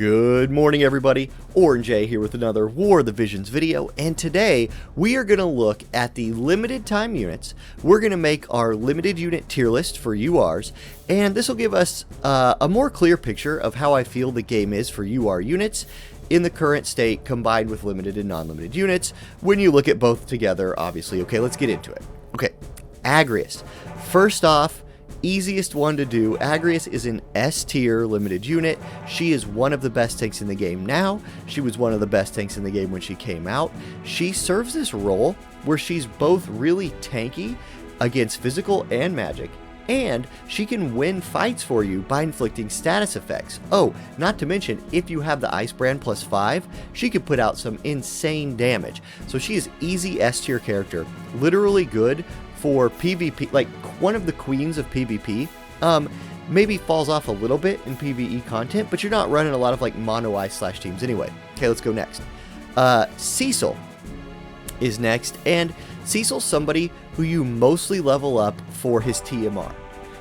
Good morning, everybody. Auronnj here with another War of the Visions video, and today we are going to look at the limited time units. We're going to make our limited unit tier list for URs, and this will give us a more clear picture of how I feel the game is for UR units in the current state combined with limited and non-limited units when you look at both together, obviously. Okay, let's get into it. Okay, Agrias. First off, easiest one to do. Agrias is an S tier limited unit. She is one of the best tanks in the game now. She was one of the best tanks in the game when she came out. She serves this role where she's both really tanky against physical and magic, and she can win fights for you by inflicting status effects. Oh, not to mention, if you have the Ice Brand +5, she can put out some insane damage. So she is easy S tier character, literally good for PvP, like one of the queens of PvP. Maybe falls off a little bit in PvE content, but you're not running a lot of like mono ice slash teams anyway. Okay, let's go next. Cecil is next, and Cecil's somebody who you mostly level up for his TMR.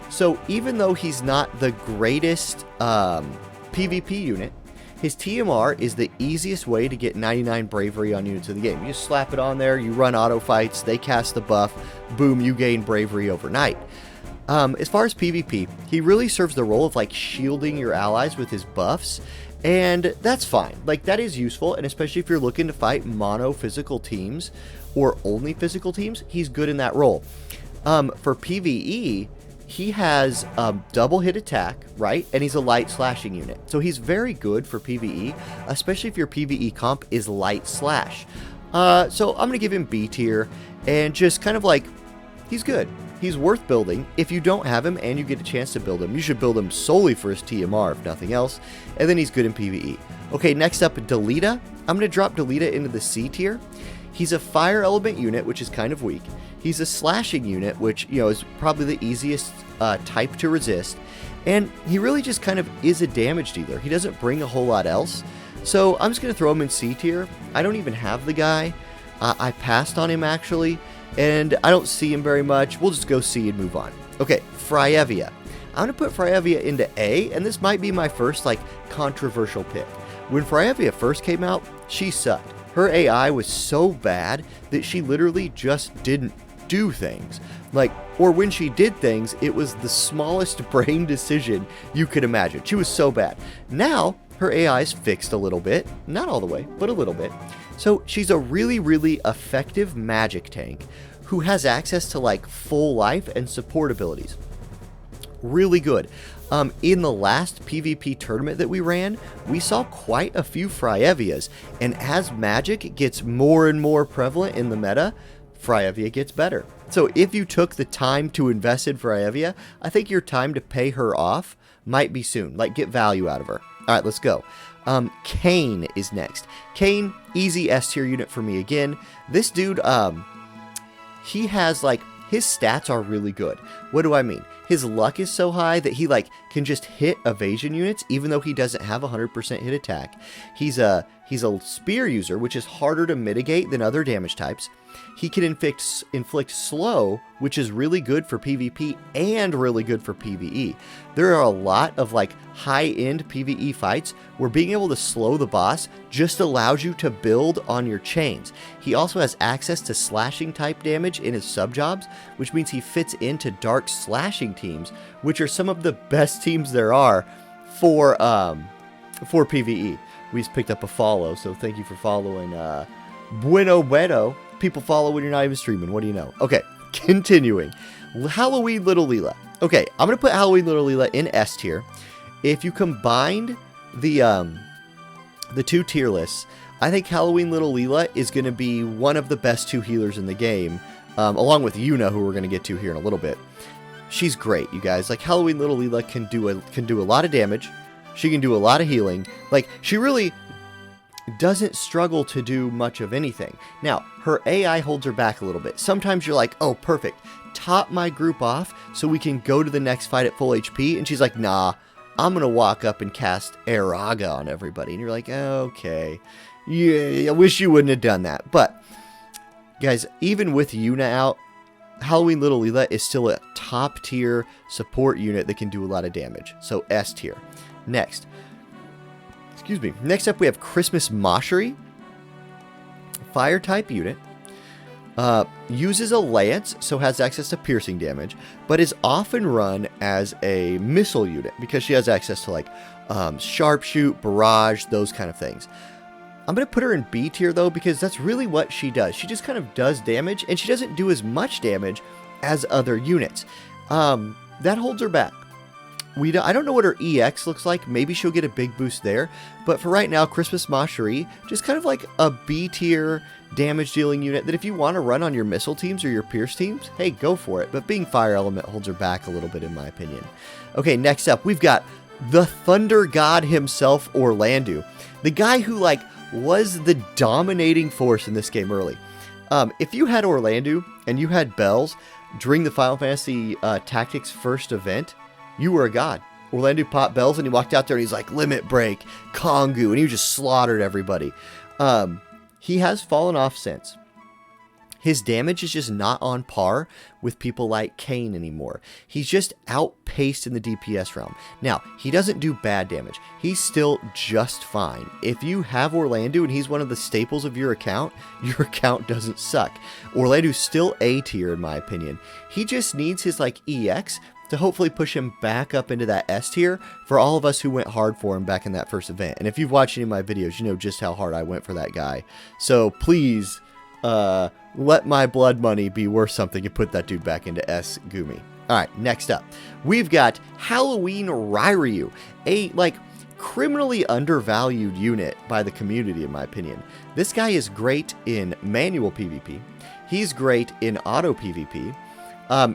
So even though he's not the greatest PvP unit, his TMR is the easiest way to get 99 bravery on units of the game. You just slap it on there, you run auto fights, they cast the buff, boom, you gain bravery overnight. As far as PvP, he really serves the role of like shielding your allies with his buffs, and that's fine. Like, that is useful, and especially if you're looking to fight mono physical teams or only physical teams, he's good in that role. For PvE, he has double hit attack, right? And he's a light slashing unit. So he's very good for PvE, especially if your PvE comp is light slash. So I'm going to give him B tier, and just kind of like, he's good. He's worth building. If you don't have him and you get a chance to build him, you should build him solely for his TMR, if nothing else. And then he's good in PvE. Okay, next up, Deleta. I'm going to drop Deleta into the C tier. He's a fire element unit, which is kind of weak. He's a slashing unit, which, you know, is probably the easiest type to resist. And he really just kind of is a damage dealer. He doesn't bring a whole lot else. So I'm just going to throw him in C tier. I don't even have the guy. I passed on him, actually. And I don't see him very much. We'll just go C and move on. Okay, Fryevia. I'm going to put Fryevia into A, and this might be my first, like, controversial pick. When Fryevia first came out, she sucked. Her AI was so bad that she literally just didn't do things. Like, or when she did things, it was the smallest brain decision you could imagine. She was so bad. Now, her AI is fixed a little bit. Not all the way, but a little bit. So she's a really, really effective magic tank who has access to like full life and support abilities. Really good. In the last PvP tournament that we ran, we saw quite a few Fryevias, and as magic gets more and more prevalent in the meta, Fryevia gets better. So if you took the time to invest in Fryevia, I think your time to pay her off might be soon. Like, get value out of her. All right, let's go. Kane is next. Kane, easy S tier unit for me again. This dude, he has like, his stats are really good. What do I mean? His luck is so high that he like can just hit evasion units even though he doesn't have 100% hit attack. He's a spear user, which is harder to mitigate than other damage types. He can inflict slow, which is really good for PvP and really good for PvE. There are a lot of like high-end PvE fights where being able to slow the boss just allows you to build on your chains. He also has access to slashing type damage in his sub-jobs, which means he fits into dark slashing teams, which are some of the best teams there are for PvE. We just picked up a follow, so thank you for following. Bueno. People follow when you're not even streaming. What do you know? Okay, continuing. Halloween Little Leela. Okay, I'm going to put Halloween Little Leela in S tier. If you combined the two tier lists, I think Halloween Little Leela is going to be one of the best two healers in the game, along with Yuna, who we're going to get to here in a little bit. She's great, you guys. Like, Halloween Little Leela can do a lot of damage. She can do a lot of healing. Like, she really doesn't struggle to do much of anything. Now, her AI holds her back a little bit. Sometimes you're like, oh, perfect. Top my group off so we can go to the next fight at full HP. And she's like, nah, I'm going to walk up and cast Auraga on everybody. And you're like, okay. Yeah, I wish you wouldn't have done that. But, guys, even with Yuna out, Halloween Little Leela is still a top tier support unit that can do a lot of damage. So S tier. Next. Excuse me. Next up, we have Christmas Mashurie. Fire type unit. Uses a lance, so has access to piercing damage, but is often run as a missile unit because she has access to like sharpshoot, barrage, those kind of things. I'm going to put her in B tier though because that's really what she does. She just kind of does damage, and she doesn't do as much damage as other units. That holds her back. I don't know what her EX looks like. Maybe she'll get a big boost there. But for right now, Christmas Mashurie, just kind of like a B tier damage dealing unit that if you want to run on your missile teams or your pierce teams, hey, go for it. But being fire element holds her back a little bit in my opinion. Okay, next up, we've got the Thunder God himself, Orlandeau. The guy who like was the dominating force in this game early. If you had Orlandeau and you had bells during the Final Fantasy Tactics first event, you were a god. Orlandeau popped bells and he walked out there and he's like, limit break, Kongu, and he just slaughtered everybody. He has fallen off since. His damage is just not on par with people like Kane anymore. He's just outpaced in the DPS realm. Now, he doesn't do bad damage. He's still just fine. If you have Orlandeau and he's one of the staples of your account doesn't suck. Orlandeau's still A tier in my opinion. He just needs his like EX to hopefully push him back up into that S tier for all of us who went hard for him back in that first event. And if you've watched any of my videos, you know just how hard I went for that guy. So please, let my blood money be worth something and put that dude back into S Gumi. Alright, next up, we've got Halloween Rairyuu, a like criminally undervalued unit by the community in my opinion. This guy is great in manual PvP. He's great in auto PvP.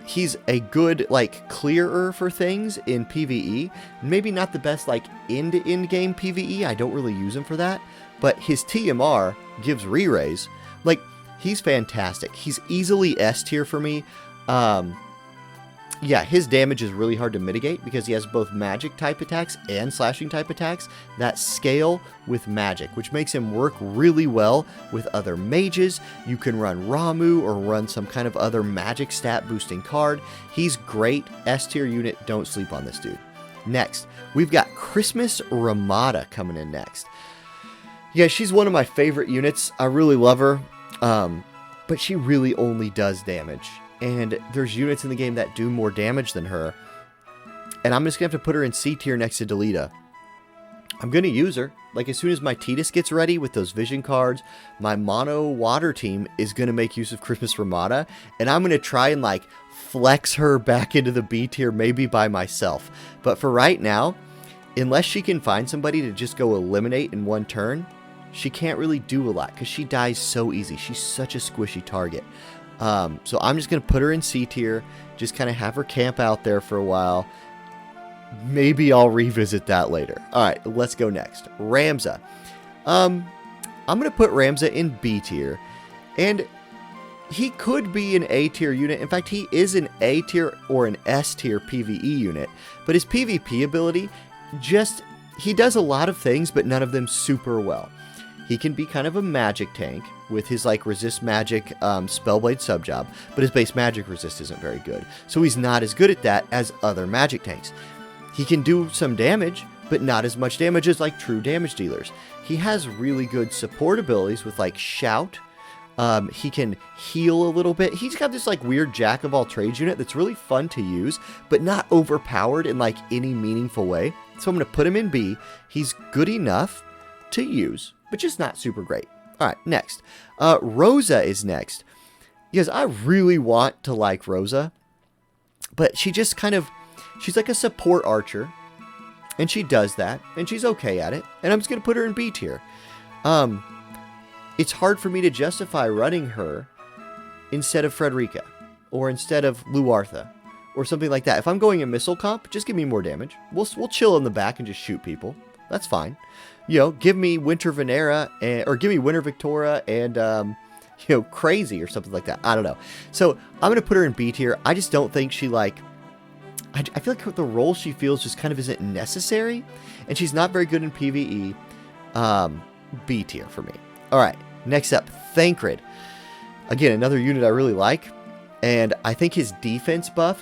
He's a good, like, clearer for things in PvE. Maybe not the best, like, end-to-end game PvE. I don't really use him for that. But his TMR gives re-raise. Like, he's fantastic. He's easily S tier for me. Yeah, his damage is really hard to mitigate because he has both magic type attacks and slashing type attacks that scale with magic, which makes him work really well with other mages. You can run Ramuh or run some kind of other magic stat boosting card. He's great. S tier unit, don't sleep on this dude. Next, we've got Christmas Ramada coming in next. Yeah, she's one of my favorite units. I really love her, but she really only does damage. And there's units in the game that do more damage than her. And I'm just going to have to put her in C tier next to Deleta. I'm going to use her. Like, as soon as my Tidus gets ready with those vision cards, my mono water team is going to make use of Christmas Ramada. And I'm going to try and, like, flex her back into the B tier maybe by myself. But for right now, unless she can find somebody to just go eliminate in one turn, she can't really do a lot because she dies so easy. She's such a squishy target. So I'm just going to put her in C tier, just kind of have her camp out there for a while. Maybe I'll revisit that later. Alright, let's go next. Ramza. I'm going to put Ramza in B tier, and he could be an A tier unit. In fact, he is an A tier or an S tier PvE unit, but his PvP ability he does a lot of things, but none of them super well. He can be kind of a magic tank with his like resist magic spellblade subjob, but his base magic resist isn't very good. So he's not as good at that as other magic tanks. He can do some damage, but not as much damage as like true damage dealers. He has really good support abilities with like shout. He can heal a little bit. He's got this like weird jack of all trades unit that's really fun to use, but not overpowered in like any meaningful way. So I'm going to put him in B. He's good enough to use, but just not super great. Alright, next. Rosa is next. Because I really want to like Rosa, but she just kind of, she's like a support archer, and she does that, and she's okay at it, and I'm just going to put her in B tier. It's hard for me to justify running her instead of Frederica, or instead of Luartha, or something like that. If I'm going a missile comp, just give me more damage. We'll chill in the back and just shoot people. That's fine. You know, give me Winter Vinera, or give me Winter Victoria and, you know, Crazy or something like that. I don't know. So I'm going to put her in B tier. I just don't think she, like, I feel like the role she feels just kind of isn't necessary. And she's not very good in PvE. B tier for me. All right. Next up, Thancred. Again, another unit I really like. And I think his defense buff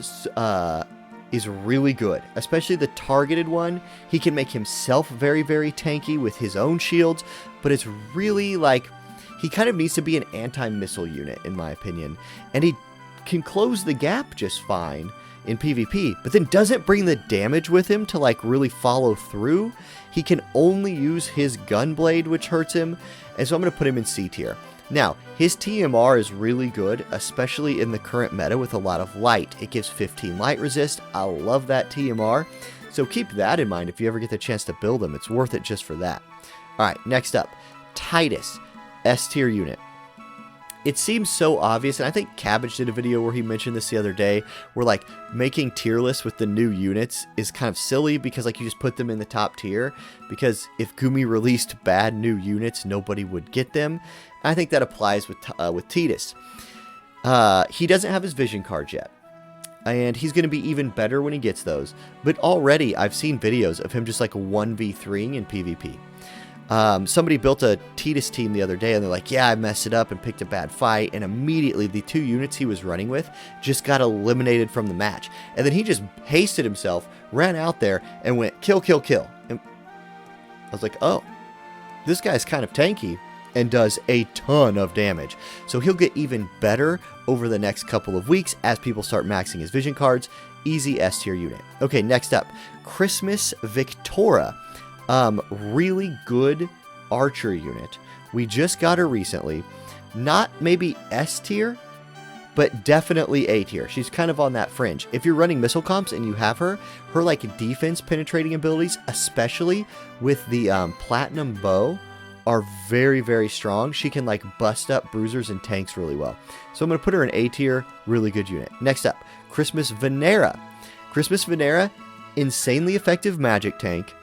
is really good, especially the targeted one. He can make himself very, very tanky with his own shields, but it's really like, he kind of needs to be an anti-missile unit, in my opinion, and he can close the gap just fine in PvP, but then doesn't bring the damage with him to like really follow through. He can only use his gunblade, which hurts him, and so I'm going to put him in C tier. Now, his TMR is really good, especially in the current meta with a lot of light. It gives 15 light resist. I love that TMR, so keep that in mind if you ever get the chance to build him. It's worth it just for that. Alright, next up, Tidus, S tier unit. It seems so obvious, and I think Cabbage did a video where he mentioned this the other day, where like making tier lists with the new units is kind of silly because like you just put them in the top tier, because if Gumi released bad new units, nobody would get them. And I think that applies with Tidus. He doesn't have his vision cards yet, and he's going to be even better when he gets those, but already I've seen videos of him just like 1v3ing in PvP. Somebody built a Tidus team the other day, and they're like, yeah, I messed it up and picked a bad fight, and immediately the 2 units he was running with just got eliminated from the match. And then he just hasted himself, ran out there, and went kill, kill, kill. And I was like, oh, this guy's kind of tanky and does a ton of damage. So he'll get even better over the next couple of weeks as people start maxing his vision cards. Easy S tier unit. Okay, next up, Christmas Victoria. Really good archer unit. We just got her recently. Not maybe S tier, but definitely A tier. She's kind of on that fringe. If you're running missile comps and you have her like defense penetrating abilities, especially with the platinum bow, are very, very strong. She can like bust up bruisers and tanks really well. So I'm going to put her in A tier. Really good unit. Next up, Christmas Vinera. Christmas Vinera, insanely effective magic tank.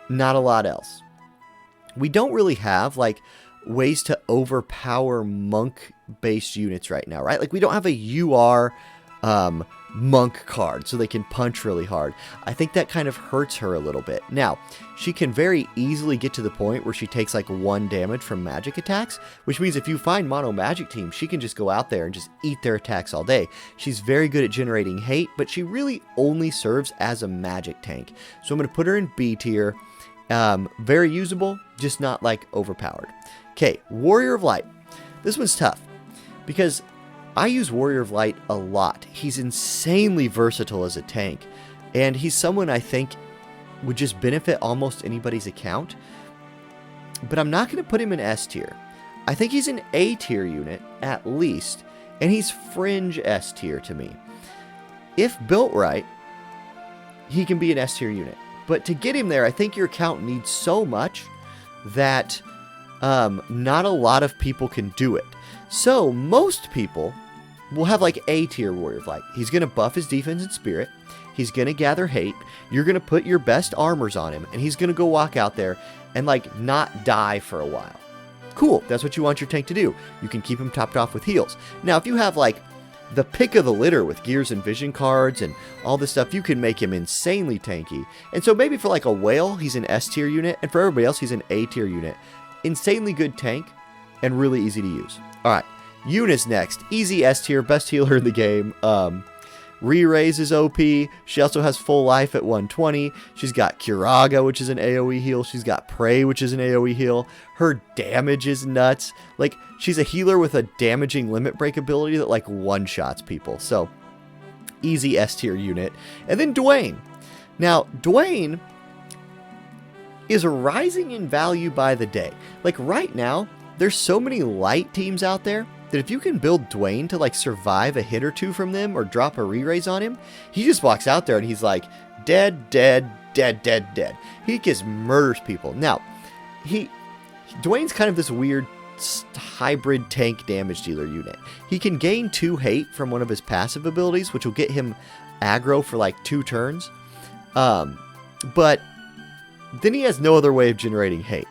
Not a lot else. We don't really have like ways to overpower monk based units right now, right? Like we don't have a UR monk card so they can punch really hard. I think that kind of hurts her a little bit. Now, she can very easily get to the point where she takes like 1 damage from magic attacks, which means if you find mono magic team, she can just go out there and just eat their attacks all day. She's very good at generating hate, but she really only serves as a magic tank. So I'm going to put her in B tier. Very usable, just not like overpowered. Okay, Warrior of Light. This one's tough because I use Warrior of Light a lot. He's insanely versatile as a tank, and he's someone I think would just benefit almost anybody's account, but I'm not going to put him in S tier. I think he's an A tier unit at least, and he's fringe S tier to me. If built right, he can be an S tier unit. But to get him there, I think your account needs so much that not a lot of people can do it. So most people will have like A tier Warrior of Light. He's going to buff his defense and spirit. He's going to gather hate. You're going to put your best armors on him, and he's going to go walk out there and like not die for a while. Cool. That's what you want your tank to do. You can keep him topped off with heals. Now, if you have like the pick of the litter with gears and vision cards and all this stuff, you can make him insanely tanky. And so maybe for like a whale, he's an S tier unit, and for everybody else, he's an A tier unit. Insanely good tank and really easy to use. All right, Yuna's next. Easy S tier, best healer in the game. Re-raise is OP. She also has full life at 120. She's got Curaga, which is an AoE heal. She's got Prey, which is an AoE heal. Her damage is nuts. Like, she's a healer with a damaging limit break ability that, like, one-shots people. So, easy S tier unit. And then Duane. Now, Duane is rising in value by the day. Like, right now, there's so many light teams out there that if you can build Duane to like survive a hit or two from them or drop a re-raise on him, he just walks out there and he's like dead, dead, dead, dead, dead. He just murders people. Now, Duane's kind of this weird hybrid tank damage dealer unit. He can gain 2 hate from one of his passive abilities, which will get him aggro for like 2 turns. But then he has no other way of generating hate.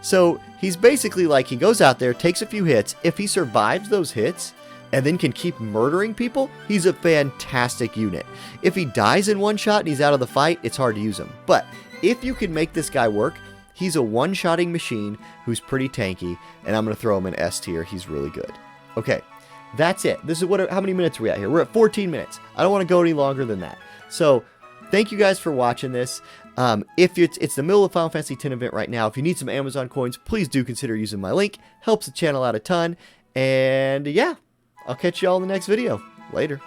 So he's basically like, he goes out there, takes a few hits. If he survives those hits and then can keep murdering people, he's a fantastic unit. If he dies in one shot and he's out of the fight, it's hard to use him. But if you can make this guy work, he's a one-shotting machine who's pretty tanky, and I'm going to throw him in S tier. He's really good. Okay, That's it. This is how many minutes are we at here? We're at 14 minutes. I don't want to go any longer than that. So thank you guys for watching this. If it's the middle of Final Fantasy X event right now, if you need some Amazon coins, please do consider using my link. Helps the channel out a ton. And yeah, I'll catch you all in the next video. Later.